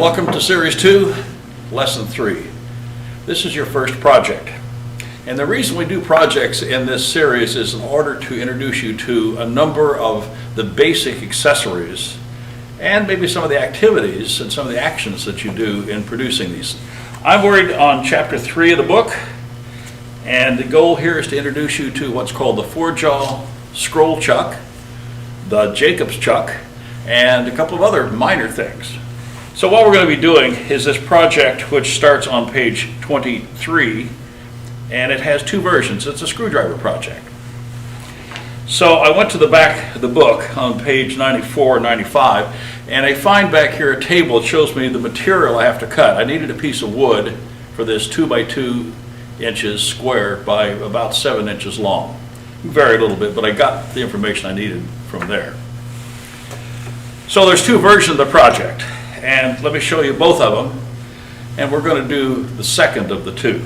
Welcome to Series 2, Lesson 3. This is your first project. And the reason we do projects in this series is in order to introduce you to a number of the basic accessories and maybe some of the activities and some of the actions that you do in producing these. I'm worried on Chapter 3 of the book, and the goal here is to introduce you to what's called the 4-jaw scroll chuck, the Jacob's chuck, and a couple of other minor things. So what we're going to be doing is this project, which starts on page 23, and it has two versions. It's a screwdriver project. So I went to the back of the book on page 94 and 95, and I find back here a table that shows me the material I have to cut. I needed a piece of wood for this 2 by 2 inches square by about 7 inches long. Very little bit, but I got the information I needed from there. So there's two versions of the project, and let me show you both of them, and we're going to do the second of the two.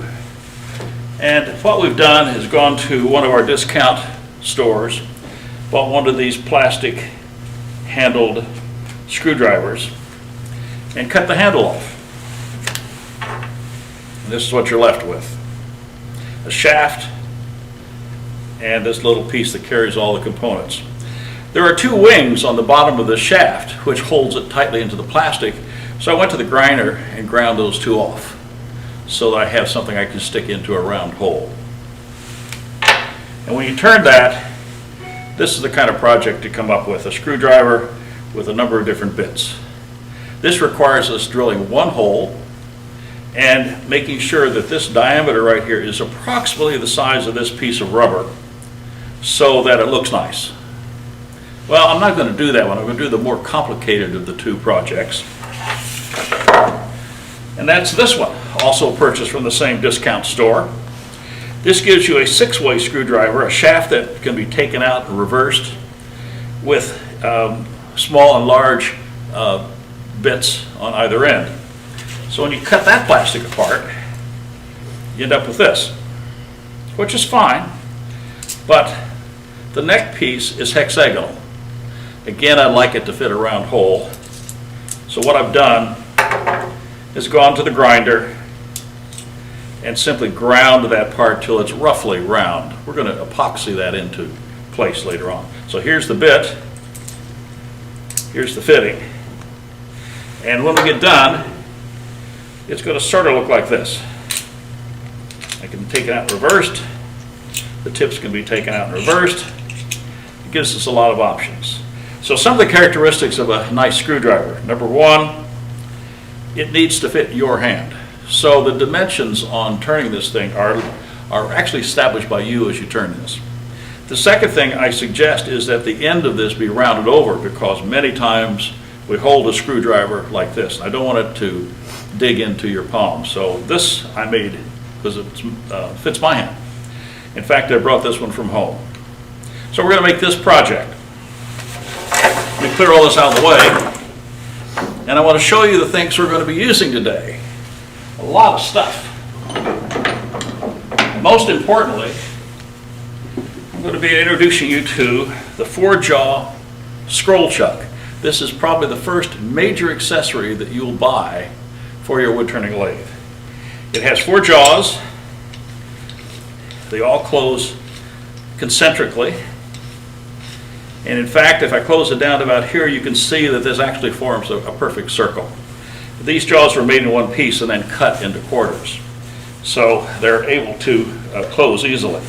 And what we've done is gone to one of our discount stores, bought one of these plastic handled screwdrivers, and cut the handle off. And this is what you're left with: a shaft and this little piece that carries all the components. There are two wings on the bottom of the shaft which holds it tightly into the plastic, so I went to the grinder and ground those two off so that I have something I can stick into a round hole. And when you turn that, this is the kind of project to come up with: a screwdriver with a number of different bits. This requires us drilling one hole and making sure that this diameter right here is approximately the size of this piece of rubber so that it looks nice. Well, I'm not going to do that one. I'm going to do the more complicated of the two projects. And that's this one, also purchased from the same discount store. This gives you a 6-way screwdriver, a shaft that can be taken out and reversed with small and large bits on either end. So when you cut that plastic apart, you end up with this, which is fine, but the neck piece is hexagonal. Again, I'd like it to fit a round hole. So what I've done is gone to the grinder and simply ground that part till it's roughly round. We're going to epoxy that into place later on. So here's the bit, here's the fitting, and when we get done, it's going to sort of look like this. I can take it out reversed. The tips can be taken out and reversed. It gives us a lot of options. So some of the characteristics of a nice screwdriver: number one, it needs to fit your hand. So the dimensions on turning this thing are actually established by you as you turn this. The second thing I suggest is that the end of this be rounded over, because many times we hold a screwdriver like this. I don't want it to dig into your palm. So this I made because it fits my hand. In fact, I brought this one from home. So we're going to make this project. Let me clear all this out of the way, and I want to show you the things we're going to be using today. A lot of stuff. Most importantly, I'm going to be introducing you to the 4-jaw scroll chuck. This is probably the first major accessory that you'll buy for your wood turning lathe. It has 4 jaws. They all close concentrically. And in fact, if I close it down to about here, you can see that this actually forms a perfect circle. These jaws were made in one piece and then cut into quarters, so they're able to close easily.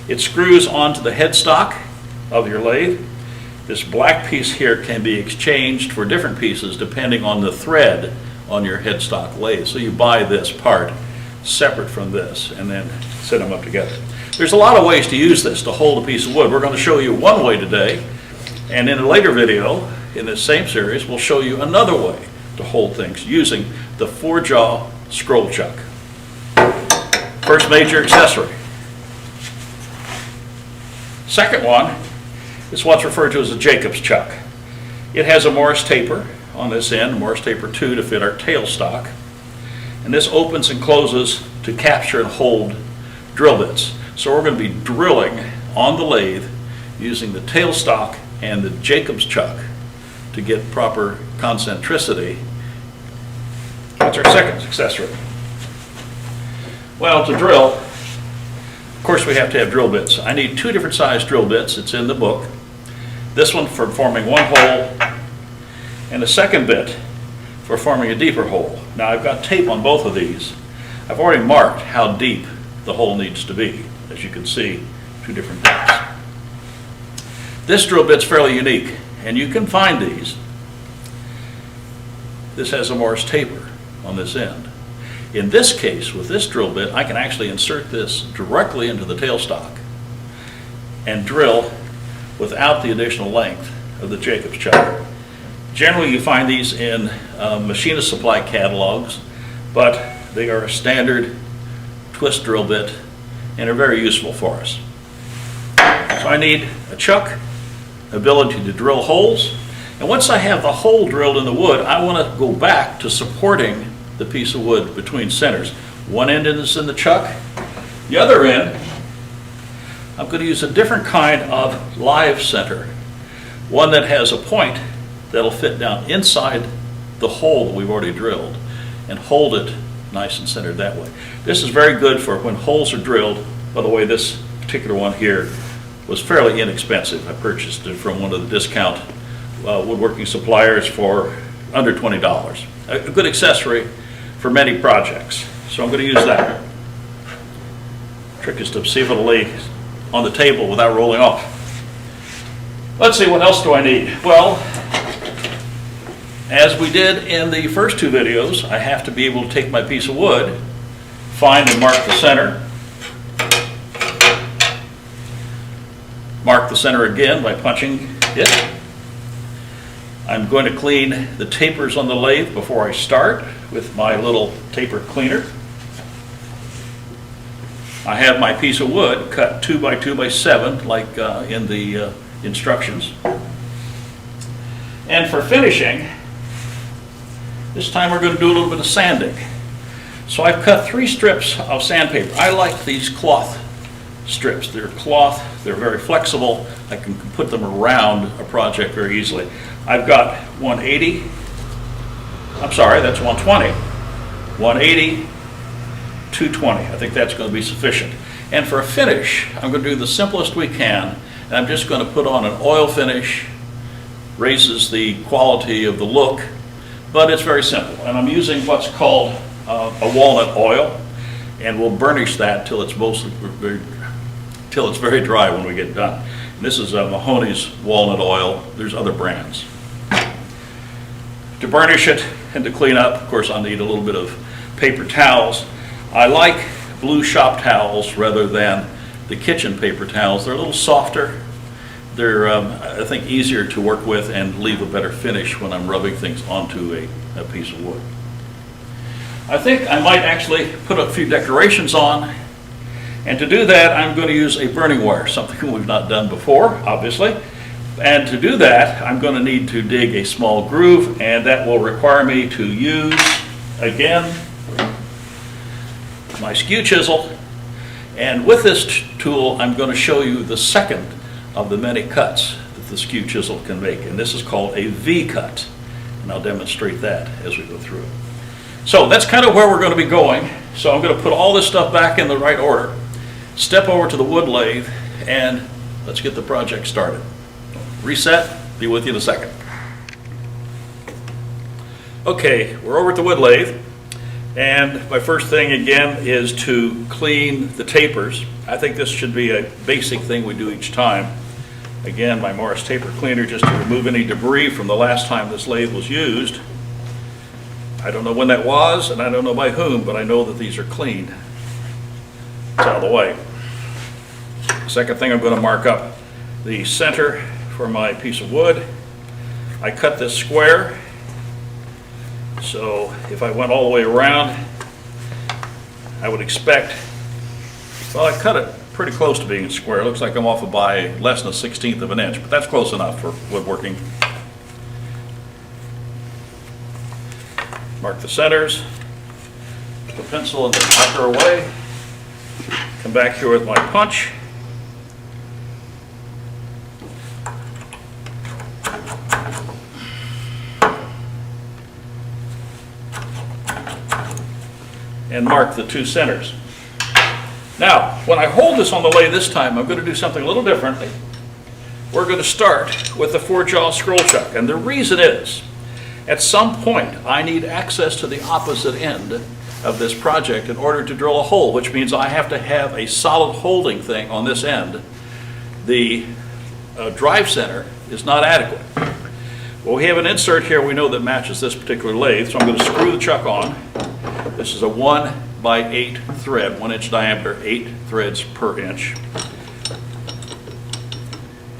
It screws onto the headstock of your lathe. This black piece here can be exchanged for different pieces depending on the thread on your headstock lathe. So you buy this part separate from this and then set them up together. There's a lot of ways to use this to hold a piece of wood. We're going to show you one way today, and in a later video in this same series we'll show you another way to hold things using the 4-jaw scroll chuck. First major accessory. Second one is what's referred to as a Jacob's chuck. It has a Morris taper on this end, Morris taper 2 to fit our tailstock, and this opens and closes to capture and hold drill bits. So we're going to be drilling on the lathe using the tailstock and the Jacob's chuck to get proper concentricity. That's our second success rate. Well, to drill, of course we have to have drill bits. I need 2 different size drill bits. It's in the book. This one for forming 1 hole, and a second bit for forming a deeper hole. Now I've got tape on both of these. I've already marked how deep the hole needs to be. As you can see, 2 different depths. This drill bit's fairly unique, and you can find these. This has a Morse taper on this end. In this case, with this drill bit, I can actually insert this directly into the tailstock and drill without the additional length of the Jacobs chucker. Generally, you find these in machinist supply catalogs, but they are a standard twist drill bit and are very useful for us. So I need a chuck, ability to drill holes, and once I have the hole drilled in the wood, I want to go back to supporting the piece of wood between centers. One end is in the chuck, the other end I'm going to use a different kind of live center, one that has a point that'll fit down inside the hole that we've already drilled and hold it nice and centered that way. This is very good for when holes are drilled. By the way, this particular one here was fairly inexpensive. I purchased it from one of the discount woodworking suppliers for under $20. A good accessory for many projects. So I'm going to use that. Trick is to see if it'll lay on the table without rolling off. Let's see, what else do I need? Well, as we did in the first 2 videos, I have to be able to take my piece of wood, find and mark the center. Mark the center again by punching it. I'm going to clean the tapers on the lathe before I start with my little taper cleaner. I have my piece of wood cut 2 by 2 by 7 like in the instructions. And for finishing, this time we're going to do a little bit of sanding. So I've cut 3 strips of sandpaper. I like these cloth strips. They're cloth, they're very flexible. I can put them around a project very easily. I've got 180, I'm sorry, that's 120, 180, 220. I think that's going to be sufficient. And for a finish, I'm going to do the simplest we can, and I'm just going to put on an oil finish. Raises the quality of the look, but it's very simple. And I'm using what's called a walnut oil, and we'll burnish that till it's very dry when we get done. And this is Mahoney's walnut oil. There's other brands. To burnish it and to clean up, of course, I'll need a little bit of paper towels. I like blue shop towels rather than the kitchen paper towels. They're a little softer. They're, I think, easier to work with and leave a better finish when I'm rubbing things onto a piece of wood. I think I might actually put a few decorations on, and to do that I'm going to use a burning wire, something we've not done before, obviously. And to do that I'm going to need to dig a small groove, and that will require me to use, again, my skew chisel. And with this tool I'm going to show you the second of the many cuts that the skew chisel can make, and this is called a V cut, and I'll demonstrate that as we go through it. So that's kind of where we're going to be going. So I'm going to put all this stuff back in the right order, step over to the wood lathe, and let's get the project started. Reset, be with you in a second. Okay, we're over at the wood lathe, and my first thing again is to clean the tapers. I think this should be a basic thing we do each time. Again, my Morris taper cleaner, just to remove any debris from the last time this lathe was used. I don't know when that was, and I don't know by whom, but I know that these are cleaned. It's out of the way. Second thing, I'm going to mark up the center for my piece of wood. I cut this square, so if I went all the way around, I would expect, well, I cut it pretty close to being a square. It looks like I'm off by less than 1/16 of an inch, but that's close enough for woodworking. Mark the centers, put the pencil and the marker away, come back here with my punch. and mark the two centers. Now, when I hold this on the lathe this time, I'm going to do something a little differently. We're going to start with the 4-jaw scroll chuck, and the reason is, at some point, I need access to the opposite end of this project in order to drill a hole, which means I have to have a solid holding thing on this end. The drive center is not adequate. Well, we have an insert here we know that matches this particular lathe, so I'm going to screw the chuck on. This is a 1x8 thread, 1 inch diameter, 8 threads per inch.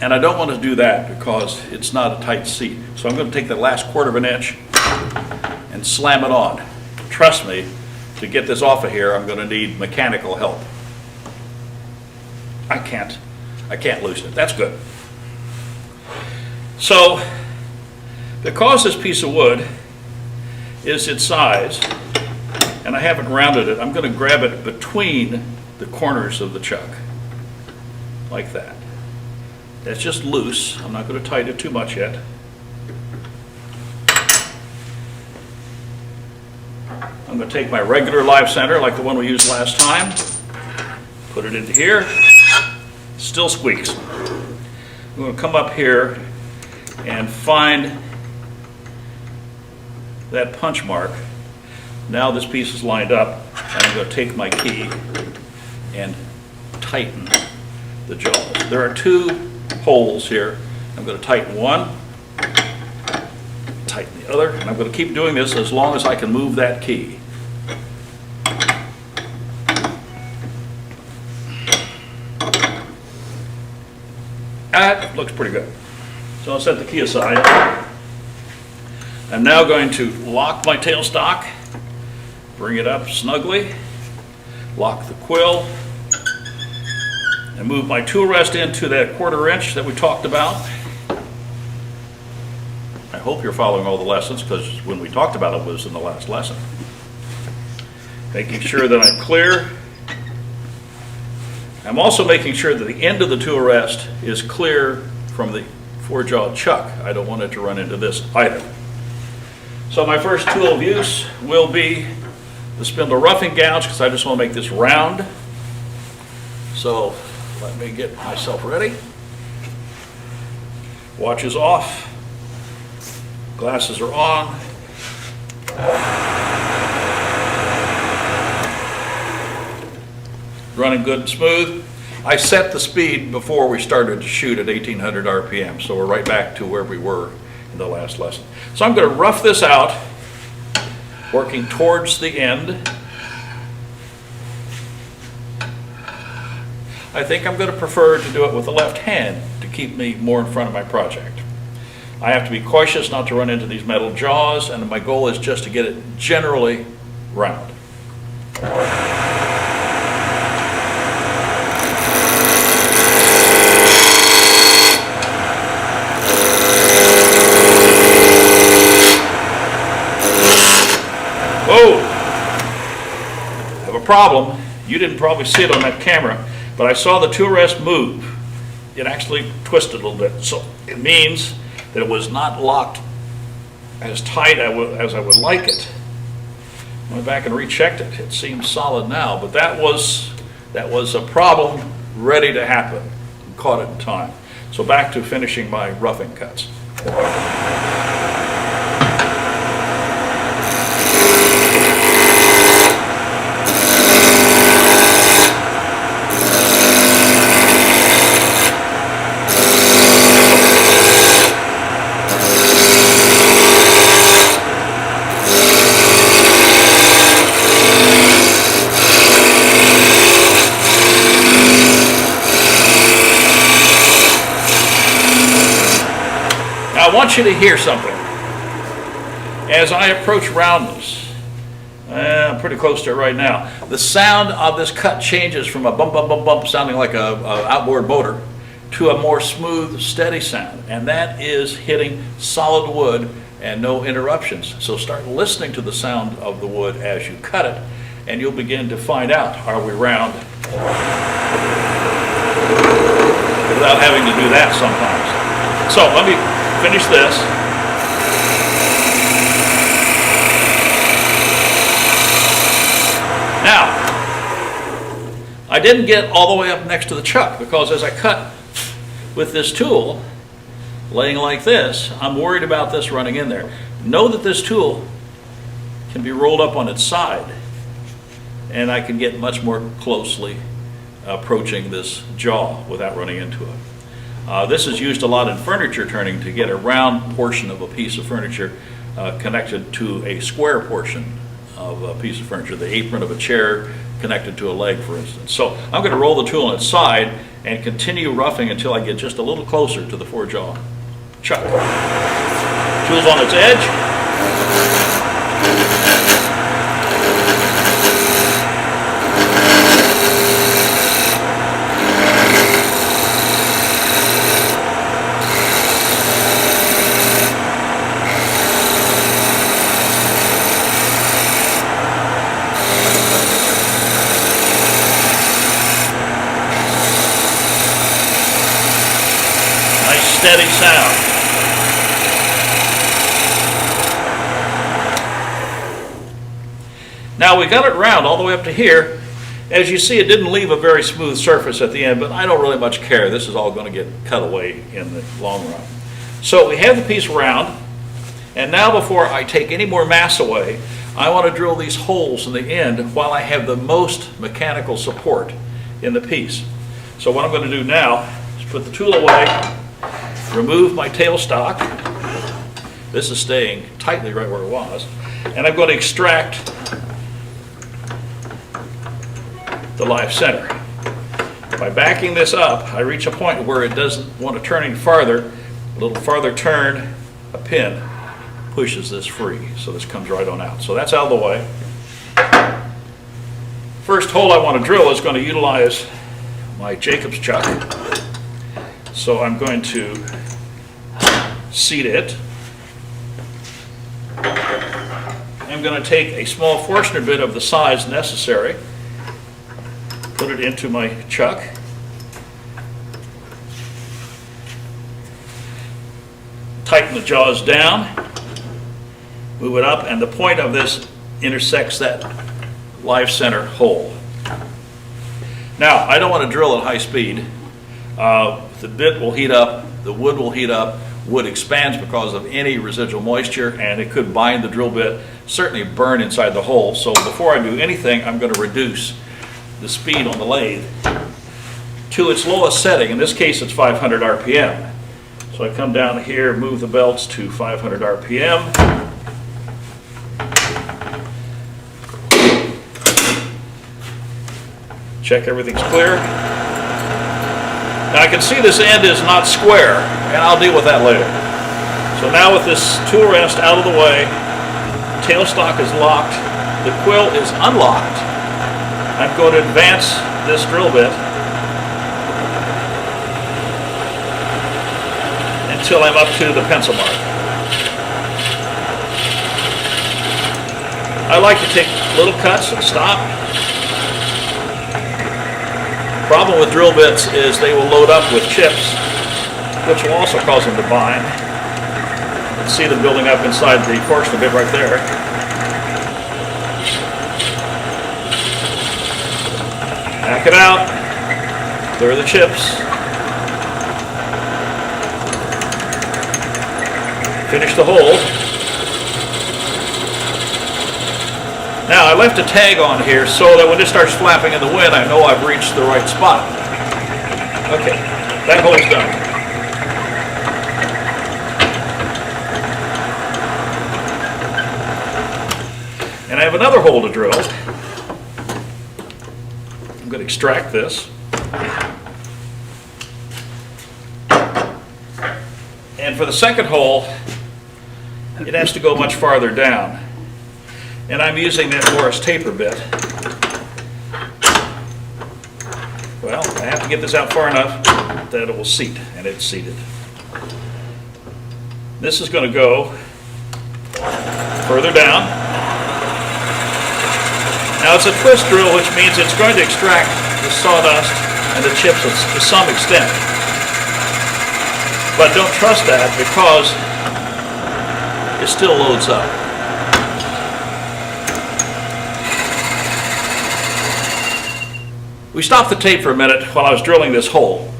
And I don't want to do that because it's not a tight seat. So I'm going to take the last 1/4 inch and slam it on. Trust me, to get this off of here, I'm going to need mechanical help. I can't loosen it. That's good. So, because this piece of wood is its size, and I haven't rounded it, I'm going to grab it between the corners of the chuck, like that. That's just loose. I'm not going to tighten it too much yet. I'm going to take my regular live center, like the one we used last time, put it into here. Still squeaks. I'm going to come up here and find that punch mark. Now this piece is lined up, and I'm going to take my key and tighten the jaws. There are 2 holes here. I'm going to tighten one, tighten the other, and I'm going to keep doing this as long as I can move that key. That looks pretty good. So I'll set the key aside. I'm now going to lock my tailstock, bring it up snugly, lock the quill, and move my tool rest into that 1/4 inch that we talked about. I hope you're following all the lessons, because when we talked about it was in the last lesson. Making sure that I'm clear. I'm also making sure that the end of the tool rest is clear from the 4-jaw chuck. I don't want it to run into this either. So my first tool of use will be the spindle roughing gouge, because I just want to make this round. So let me get myself ready. Watch is off. Glasses are on. Running good and smooth. I set the speed before we started to shoot at 1800 RPM, so we're right back to where we were in the last lesson. So I'm going to rough this out, working towards the end. I think I'm going to prefer to do it with the left hand to keep me more in front of my project. I have to be cautious not to run into these metal jaws, and my goal is just to get it generally round. Whoa! I have a problem. You didn't probably see it on that camera, but I saw the tool rest move. It actually twisted a little bit, so it means that it was not locked as tight as I would like it. I went back and rechecked it. It seems solid now, but that was a problem ready to happen. I caught it in time. So back to finishing my roughing cuts. I want you to hear something. As I approach roundness, I'm pretty close to it right now, the sound of this cut changes from a bump, bump, bump, bump, sounding like a outboard motor, to a more smooth, steady sound. And that is hitting solid wood and no interruptions. So start listening to the sound of the wood as you cut it, and you'll begin to find out, are we round? Without having to do that sometimes. So let me finish this. I didn't get all the way up next to the chuck because as I cut with this tool, laying like this, I'm worried about this running in there. Know that this tool can be rolled up on its side and I can get much more closely approaching this jaw without running into it. This is used a lot in furniture turning to get a round portion of a piece of furniture connected to a square portion of a piece of furniture, the apron of a chair connected to a leg, for instance. So I'm going to roll the tool on its side and continue roughing until I get just a little closer to the four-jaw chuck. Tool's on its edge. Steady sound. Now we got it round all the way up to here. As you see, it didn't leave a very smooth surface at the end, but I don't really much care. This is all going to get cut away in the long run. So we have the piece round, and now before I take any more mass away, I want to drill these holes in the end while I have the most mechanical support in the piece. So what I'm going to do now is put the tool away, remove my tailstock. This is staying tightly right where it was. And I'm going to extract the live center. By backing this up, I reach a point where it doesn't want to turn any farther. A little farther turn, a pin pushes this free. So this comes right on out. So that's out of the way. First hole I want to drill is going to utilize my Jacob's chuck. So I'm going to seat it. I'm going to take a small Forstner bit of the size necessary, put it into my chuck, tighten the jaws down, move it up, and the point of this intersects that live center hole. Now, I don't want to drill at high speed. The bit will heat up, the wood will heat up, wood expands because of any residual moisture, and it could bind the drill bit, certainly burn inside the hole. So before I do anything, I'm going to reduce the speed on the lathe to its lowest setting. In this case, it's 500 RPM. So I come down here, move the belts to 500 RPM. Check everything's clear. Now I can see this end is not square, and I'll deal with that later. So now with this tool rest out of the way, tailstock is locked, the quill is unlocked. I'm going to advance this drill bit until I'm up to the pencil mark. I like to take little cuts and stop. Problem with drill bits is they will load up with chips, which will also cause them to bind. You can see them building up inside the Forstner bit right there. Back it out, clear the chips, finish the hole. Now I left a tag on here so that when it starts flapping in the wind, I know I've reached the right spot. Okay, that hole's done. And I have another hole to drill. I'm going to extract this. And for the second hole, it has to go much farther down. And I'm using that Morris taper bit. Well, I have to get this out far enough that it will seat, and it's seated. This is going to go further down. Now it's a twist drill, which means it's going to extract the sawdust and the chips to some extent. But don't trust that because it still loads up. We stopped the tape for a minute while I was drilling this hole.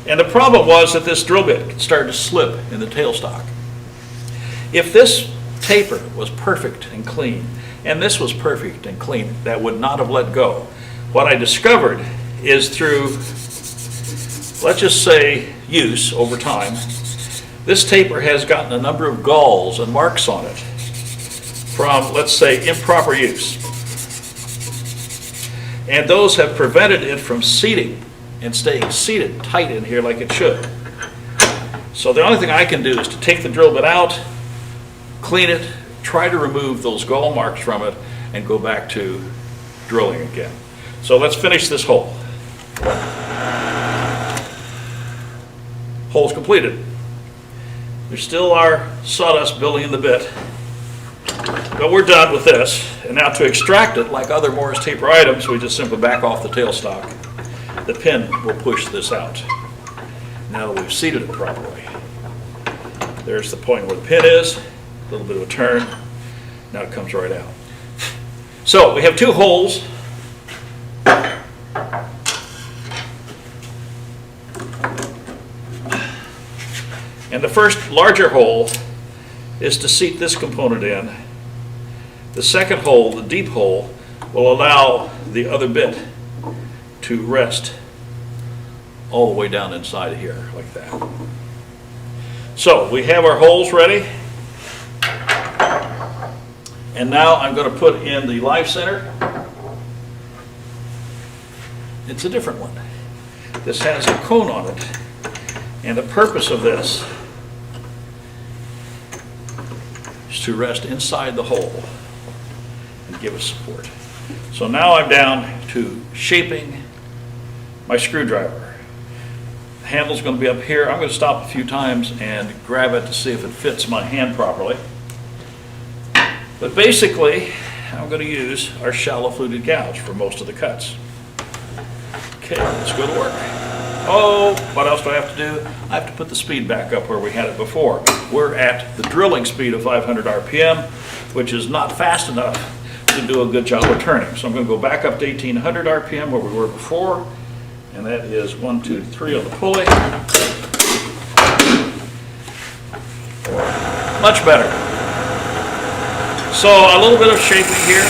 And the problem was that this drill bit started to slip in the tailstock. If this taper was perfect and clean, and this was perfect and clean, that would not have let go. What I discovered is through, let's just say, use over time, this taper has gotten a number of galls and marks on it from, let's say, improper use. And those have prevented it from seating and staying seated tight in here like it should. So the only thing I can do is to take the drill bit out, clean it, try to remove those gall marks from it, and go back to drilling again. So let's finish this hole. Hole's completed. There's still our sawdust building in the bit, but we're done with this. And now to extract it, like other Morris taper items, we just simply back off the tailstock. The pin will push this out. Now that we've seated it properly. There's the point where the pin is, a little bit of a turn, now it comes right out. So we have two holes. And the first larger hole is to seat this component in. The second hole, the deep hole, will allow the other bit to rest all the way down inside of here, like that. So we have our holes ready. And now I'm going to put in the live center. It's a different one. This has a cone on it. And the purpose of this is to rest inside the hole and give us support. So now I'm down to shaping my screwdriver. The handle's going to be up here. I'm going to stop a few times and grab it to see if it fits my hand properly. But basically, I'm going to use our shallow fluted gouge for most of the cuts. Okay, let's go to work. Oh, what else do I have to do? I have to put the speed back up where we had it before. We're at the drilling speed of 500 RPM, which is not fast enough to do a good job of turning. So I'm going to go back up to 1800 RPM where we were before, and that is 1, 2, 3 on the pulley. Much better. So a little bit of shaping here.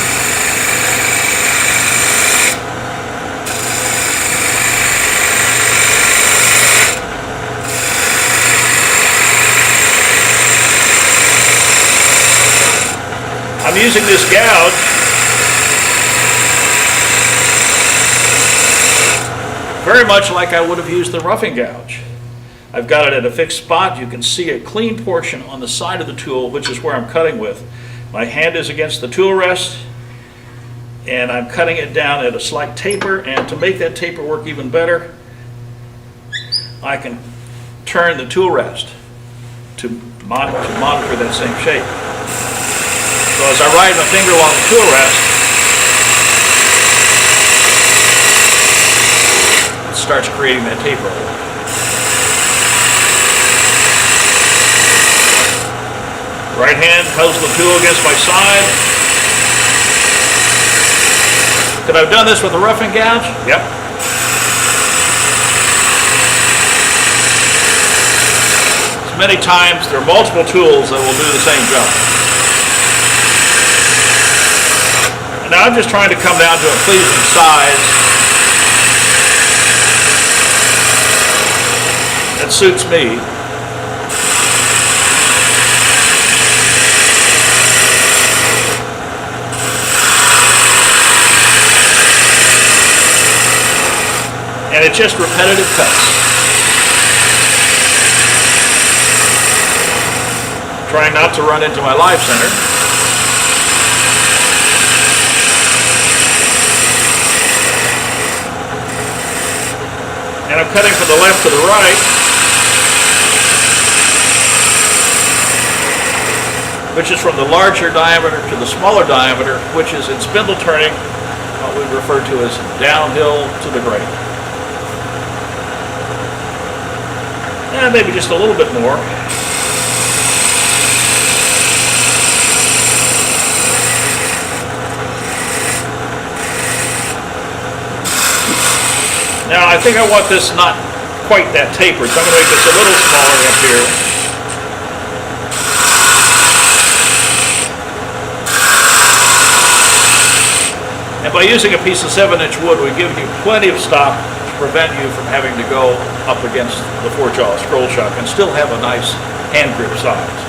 I'm using this gouge very much like I would have used the roughing gouge. I've got it at a fixed spot. You can see a clean portion on the side of the tool, which is where I'm cutting with. My hand is against the tool rest, and I'm cutting it down at a slight taper, and to make that taper work even better, I can turn the tool rest to monitor that same shape. So as I ride my finger along the tool rest, it starts creating that taper. Right hand holds the tool against my side. Could I have done this with a roughing gouge? Yep. As many times, there are multiple tools that will do the same job. And now I'm just trying to come down to a pleasing size that suits me. And it's just repetitive cuts. Trying not to run into my live center. And I'm cutting from the left to the right, which is from the larger diameter to the smaller diameter, which is in spindle turning, what we refer to as downhill to the grade. And maybe just a little bit more. Now I think I want this not quite that tapered, so I'm going to make this a little smaller up here. And by using a piece of 7-inch wood, we give you plenty of stop to prevent you from having to go up against the 4-jaw scroll chuck and still have a nice hand grip size.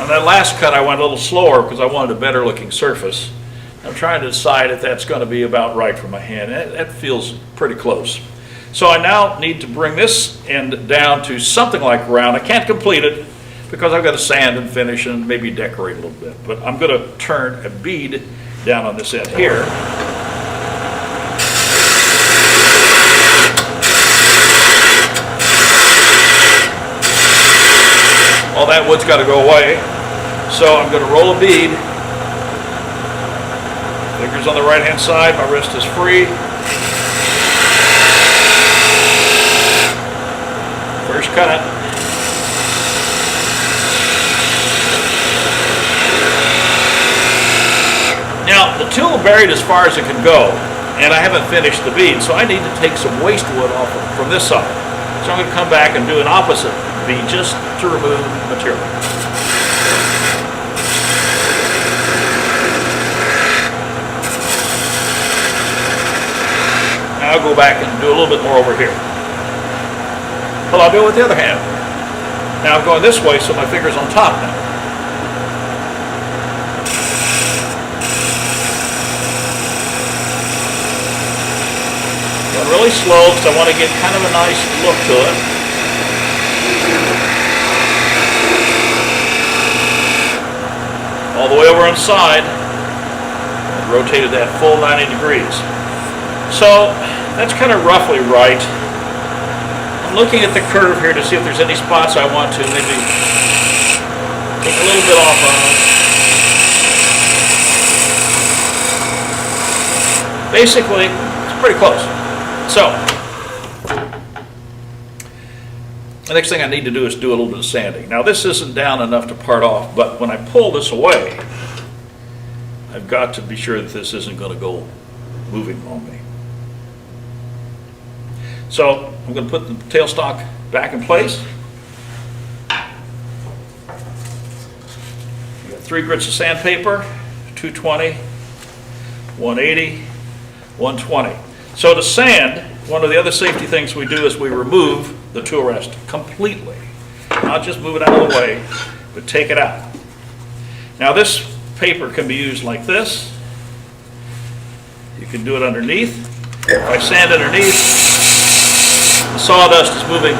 That last cut I went a little slower because I wanted a better looking surface. I'm trying to decide if that's going to be about right for my hand. That feels pretty close. So I now need to bring this end down to something like round. I can't complete it because I've got to sand and finish and maybe decorate a little bit. But I'm going to turn a bead down on this end here. All that wood's got to go away. So I'm going to roll a bead. Fingers on the right hand side, my wrist is free. First cut. Now the tool buried as far as it can go, and I haven't finished the bead, so I need to take some waste wood off from this side. So I'm going to come back and do an opposite bead just to remove material. Now I'll go back and do a little bit more over here. Well, I'll do it with the other hand. Now I'm going this way, so my finger's on top now. Going really slow because I want to get kind of a nice look to it. All the way over on the side. Rotated that full 90 degrees. So that's kind of roughly right. I'm looking at the curve here to see if there's any spots I want to maybe take a little bit off on. Basically, it's pretty close. So, the next thing I need to do is do a little bit of sanding. Now this isn't down enough to part off, but when I pull this away, I've got to be sure that this isn't going to go moving on me. So I'm going to put the tailstock back in place. We've got 3 grits of sandpaper, 220, 180, 120. So to sand, one of the other safety things we do is we remove the tool rest completely. Not just move it out of the way, but take it out. Now this paper can be used like this. You can do it underneath. If I sand underneath, the sawdust is moving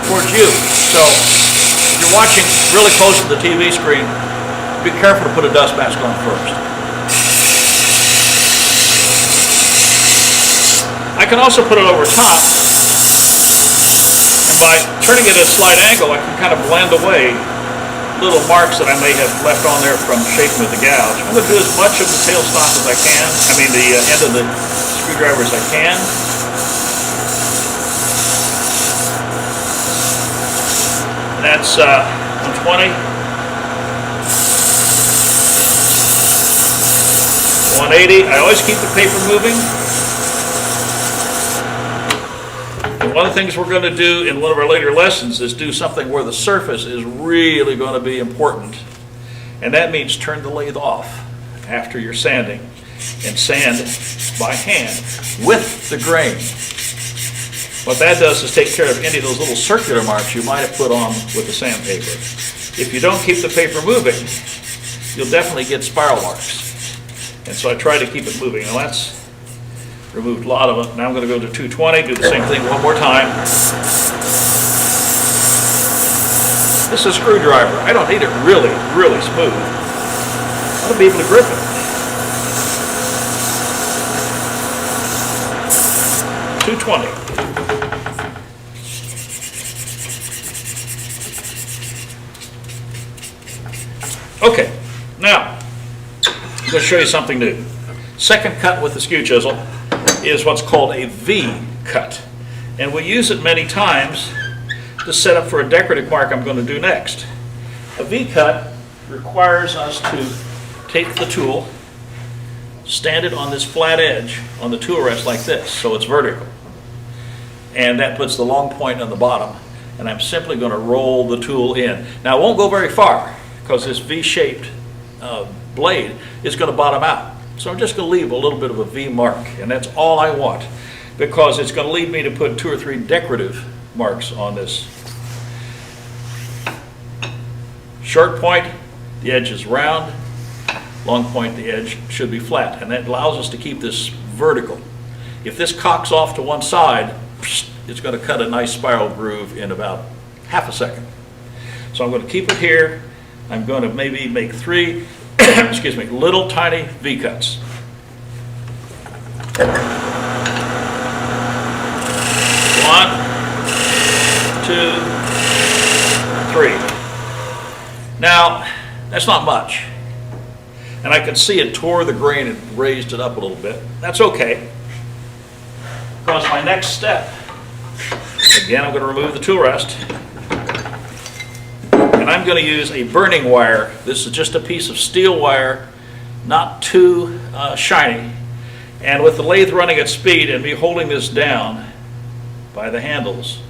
towards you. So if you're watching really close to the TV screen, be careful to put a dust mask on first. I can also put it over top, and by turning it at a slight angle, I can kind of blend away little marks that I may have left on there from shaping with the gouge. I'm going to do as much of the tailstock as I can, the end of the screwdriver as I can. And that's 120, 180. I always keep the paper moving. And one of the things we're going to do in one of our later lessons is do something where the surface is really going to be important. And that means turn the lathe off after you're sanding and sand by hand with the grain. What that does is take care of any of those little circular marks you might have put on with the sandpaper. If you don't keep the paper moving, you'll definitely get spiral marks. And so I try to keep it moving. Now that's removed a lot of it. Now I'm going to go to 220, do the same thing one more time. This is a screwdriver. I don't need it really, really smooth. I want to be able to grip it. 220. Okay, now I'm going to show you something new. Second cut with the skew chisel is what's called a V cut. And we use it many times to set up for a decorative mark I'm going to do next. A V cut requires us to take the tool, stand it on this flat edge on the tool rest like this, so it's vertical. And that puts the long point on the bottom. And I'm simply going to roll the tool in. Now it won't go very far because this V-shaped blade is going to bottom out. So I'm just going to leave a little bit of a V mark, and that's all I want, because it's going to lead me to put 2 or 3 decorative marks on this. Short point, the edge is round. Long point, the edge should be flat, and that allows us to keep this vertical. If this cocks off to one side, it's going to cut a nice spiral groove in about half a second. So I'm going to keep it here. I'm going to maybe make 3 excuse me, little tiny V cuts. 1, 2, 3. Now, that's not much. And I can see it tore the grain and raised it up a little bit. That's okay. Because my next step, again, I'm going to remove the tool rest. And I'm going to use a burning wire. This is just a piece of steel wire, not too shiny. And with the lathe running at speed and me holding this down by the handles,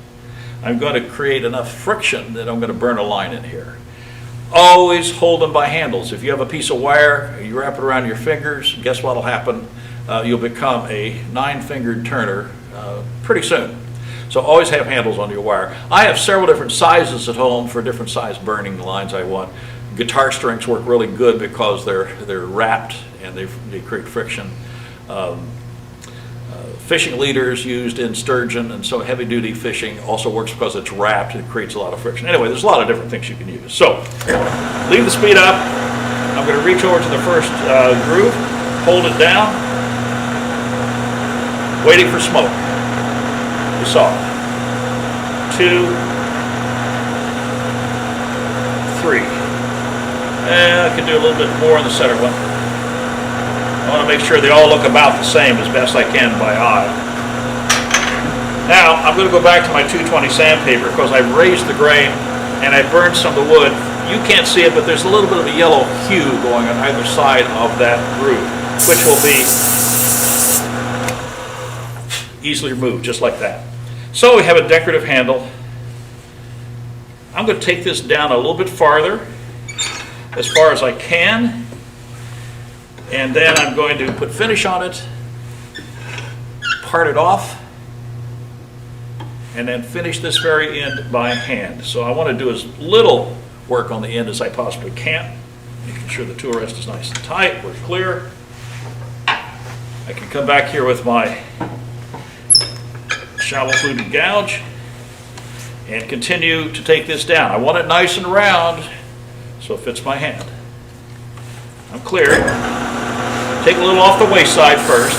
I'm going to create enough friction that I'm going to burn a line in here. Always hold them by handles. If you have a piece of wire, you wrap it around your fingers, guess what will happen? You'll become a 9-fingered turner pretty soon. So always have handles on your wire. I have several different sizes at home for different size burning lines I want. Guitar strings work really good because they're wrapped and they create friction. Fishing leaders used in sturgeon and so heavy duty fishing also works because it's wrapped and it creates a lot of friction. Anyway, there's a lot of different things you can use. So leave the speed up. I'm going to reach over to the first groove, hold it down, waiting for smoke. You saw it. 2, 3. And I can do a little bit more on the center one. I want to make sure they all look about the same as best I can by eye. Now I'm going to go back to my 220 sandpaper because I've raised the grain and I burned some of the wood. You can't see it, but there's a little bit of a yellow hue going on either side of that groove, which will be easily removed just like that. So we have a decorative handle. I'm going to take this down a little bit farther, as far as I can, and then I'm going to put finish on it, part it off, and then finish this very end by hand. So I want to do as little work on the end as I possibly can, making sure the tool rest is nice and tight, we're clear. I can come back here with my shallow fluted gouge and continue to take this down. I want it nice and round so it fits my hand. I'm clear. Take a little off the waist-side first.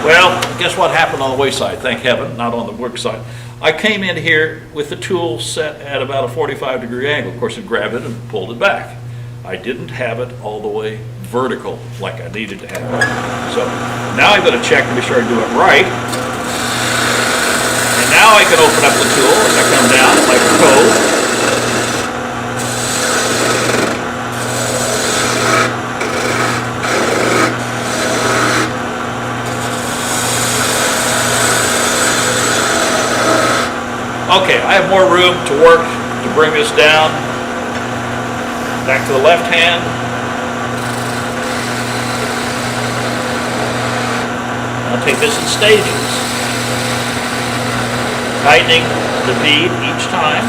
Well, guess what happened on the waist-side? Thank heaven, not on the work side. I came in here with the tool set at about a 45-degree angle. Of course, I grabbed it and pulled it back. I didn't have it all the way vertical like I needed to have it. So now I'm going to check to be sure I do it right. And now I can open up the tool as I come down like a cove. Okay, I have more room to work to bring this down. Back to the left hand. I'll take this in stages, tightening the bead each time.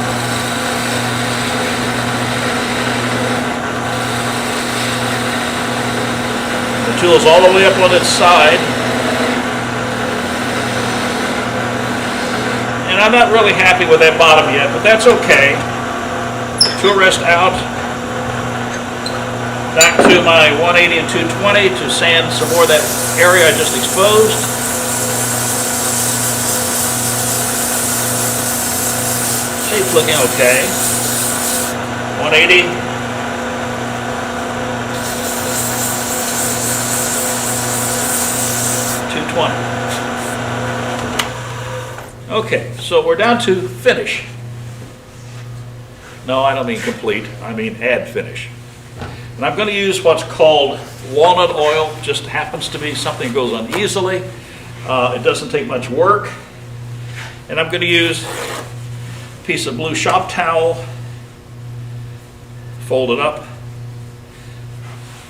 The tool is all the way up on its side. And I'm not really happy with that bottom yet, but that's okay. Tool rest out. Back to my 180 and 220 to sand some more of that area I just exposed. Shape's looking okay. 180. 220. Okay, so we're down to finish. No, I don't mean complete, I mean add finish. And I'm going to use what's called walnut oil. Just happens to be something that goes on easily. It doesn't take much work. And I'm going to use a piece of blue shop towel, fold it up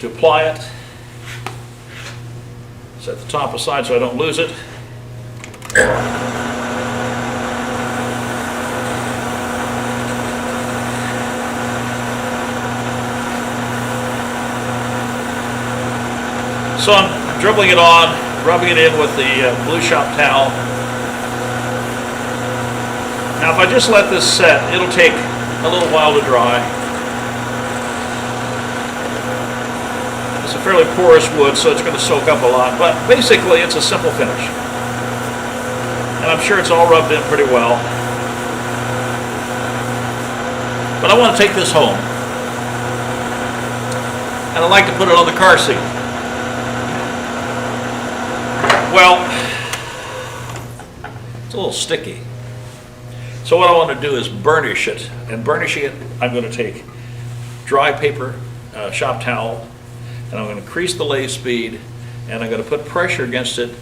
to apply it. Set the top aside so I don't lose it. So I'm dribbling it on, rubbing it in with the blue shop towel. Now if I just let this set, it'll take a little while to dry. It's a fairly porous wood, so it's going to soak up a lot, but basically it's a simple finish. And I'm sure it's all rubbed in pretty well. But I want to take this home. And I'd like to put it on the car seat. Well, it's a little sticky. So what I want to do is burnish it. And burnishing it, I'm going to take dry paper, shop towel, and I'm going to increase the lathe speed, and I'm going to put pressure against it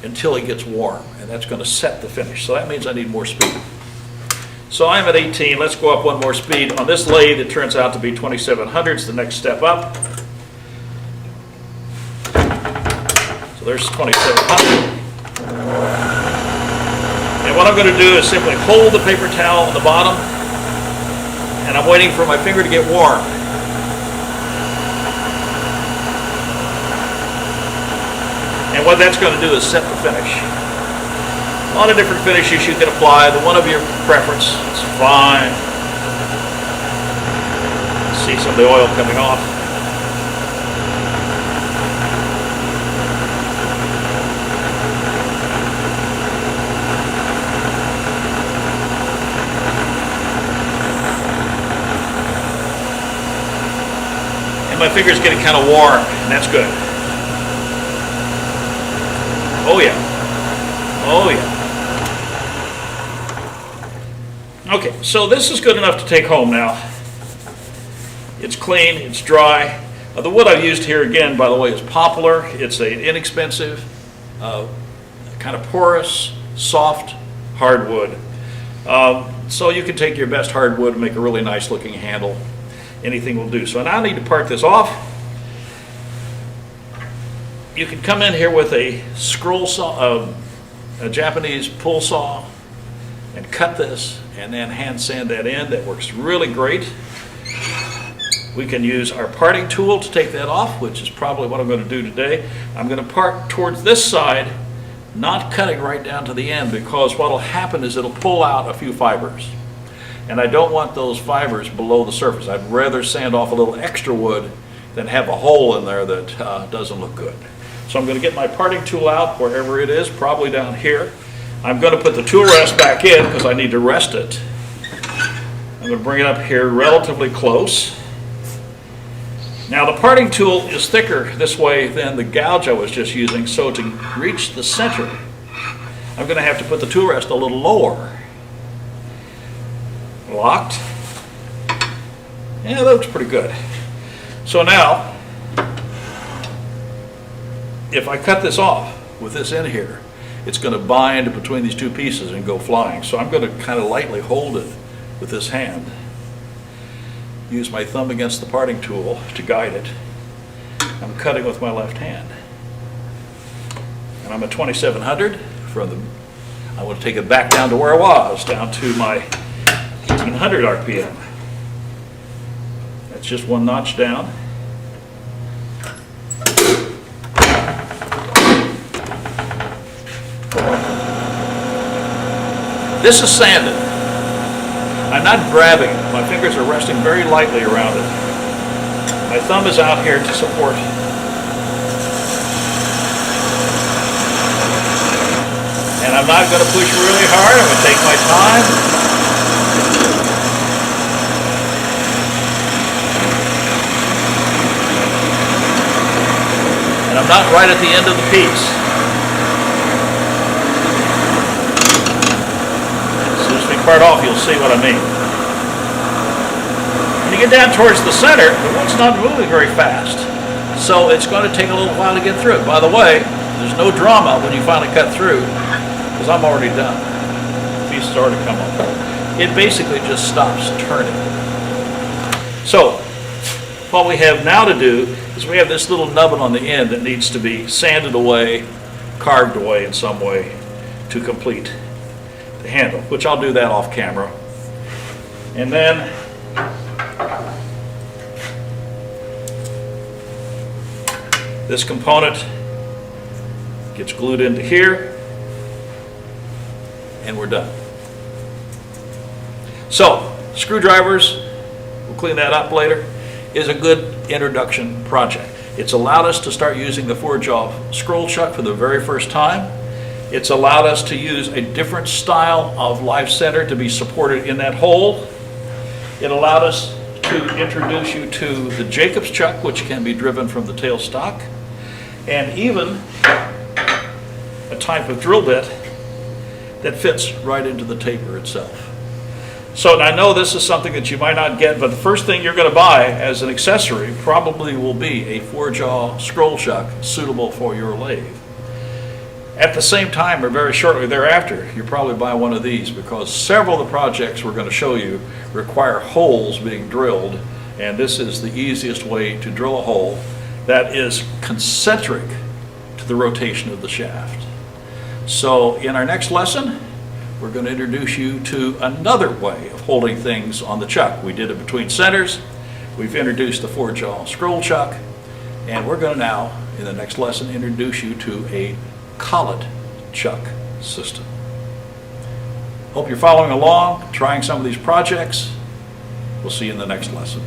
until it gets warm. And that's going to set the finish. So that means I need more speed. So I'm at 18. Let's go up one more speed. On this lathe, it turns out to be 2700s, the next step up. So there's 2700. And what I'm going to do is simply hold the paper towel on the bottom, and I'm waiting for my finger to get warm. And what that's going to do is set the finish. A lot of different finishes you can apply. The one of your preference, it's fine. See some of the oil coming off. My finger's getting kind of warm, and that's good. Oh yeah. Oh yeah. Okay, so this is good enough to take home now. It's clean, it's dry. The wood I've used here, again, by the way, is poplar. It's an inexpensive, kind of porous, soft hardwood. So you can take your best hardwood and make a really nice looking handle. Anything will do. So now I need to part this off. You can come in here with a scroll saw, a Japanese pull saw, and cut this and then hand sand that in. That works really great. We can use our parting tool to take that off, which is probably what I'm going to do today. I'm going to part towards this side, not cutting right down to the end, because what will happen is it'll pull out a few fibers. And I don't want those fibers below the surface. I'd rather sand off a little extra wood than have a hole in there that doesn't look good. So I'm going to get my parting tool out wherever it is, probably down here. I'm going to put the tool rest back in because I need to rest it. I'm going to bring it up here relatively close. Now the parting tool is thicker this way than the gouge I was just using, so to reach the center, I'm going to have to put the tool rest a little lower. Locked. Yeah, that looks pretty good. So now, if I cut this off with this in here, it's going to bind between these two pieces and go flying. So I'm going to kind of lightly hold it with this hand. Use my thumb against the parting tool to guide it. I'm cutting with my left hand. And I'm at 2700 from the, I want to take it back down to where I was, down to my 1800 RPM. That's just one notch down. This is sanded. I'm not grabbing it. My fingers are resting very lightly around it. My thumb is out here to support. And I'm not going to push really hard. I'm going to take my time. And I'm not right at the end of the piece. As soon as we part off, you'll see what I mean. When you get down towards the center, the wood's not moving very fast. So it's going to take a little while to get through it. By the way, there's no drama when you finally cut through, because I'm already done. The piece has already come up. It basically just stops turning. So what we have now to do is we have this little nubbin on the end that needs to be sanded away, carved away in some way to complete the handle, which I'll do that off camera. And then this component gets glued into here, and we're done. So, screwdrivers, we'll clean that up later, is a good introduction project. It's allowed us to start using the 4-jaw scroll chuck for the very first time. It's allowed us to use a different style of live center to be supported in that hole. It allowed us to introduce you to the Jacobs chuck, which can be driven from the tailstock, and even a type of drill bit that fits right into the taper itself. So I know this is something that you might not get, but the first thing you're going to buy as an accessory probably will be a 4-jaw scroll chuck suitable for your lathe. At the same time, or very shortly thereafter, you'll probably buy one of these, because several of the projects we're going to show you require holes being drilled, and this is the easiest way to drill a hole that is concentric to the rotation of the shaft. So in our next lesson, we're going to introduce you to another way of holding things on the chuck. We did it between centers. We've introduced the 4-jaw scroll chuck, and we're going to now, in the next lesson, introduce you to a collet chuck system. Hope you're following along, trying some of these projects. We'll see you in the next lesson.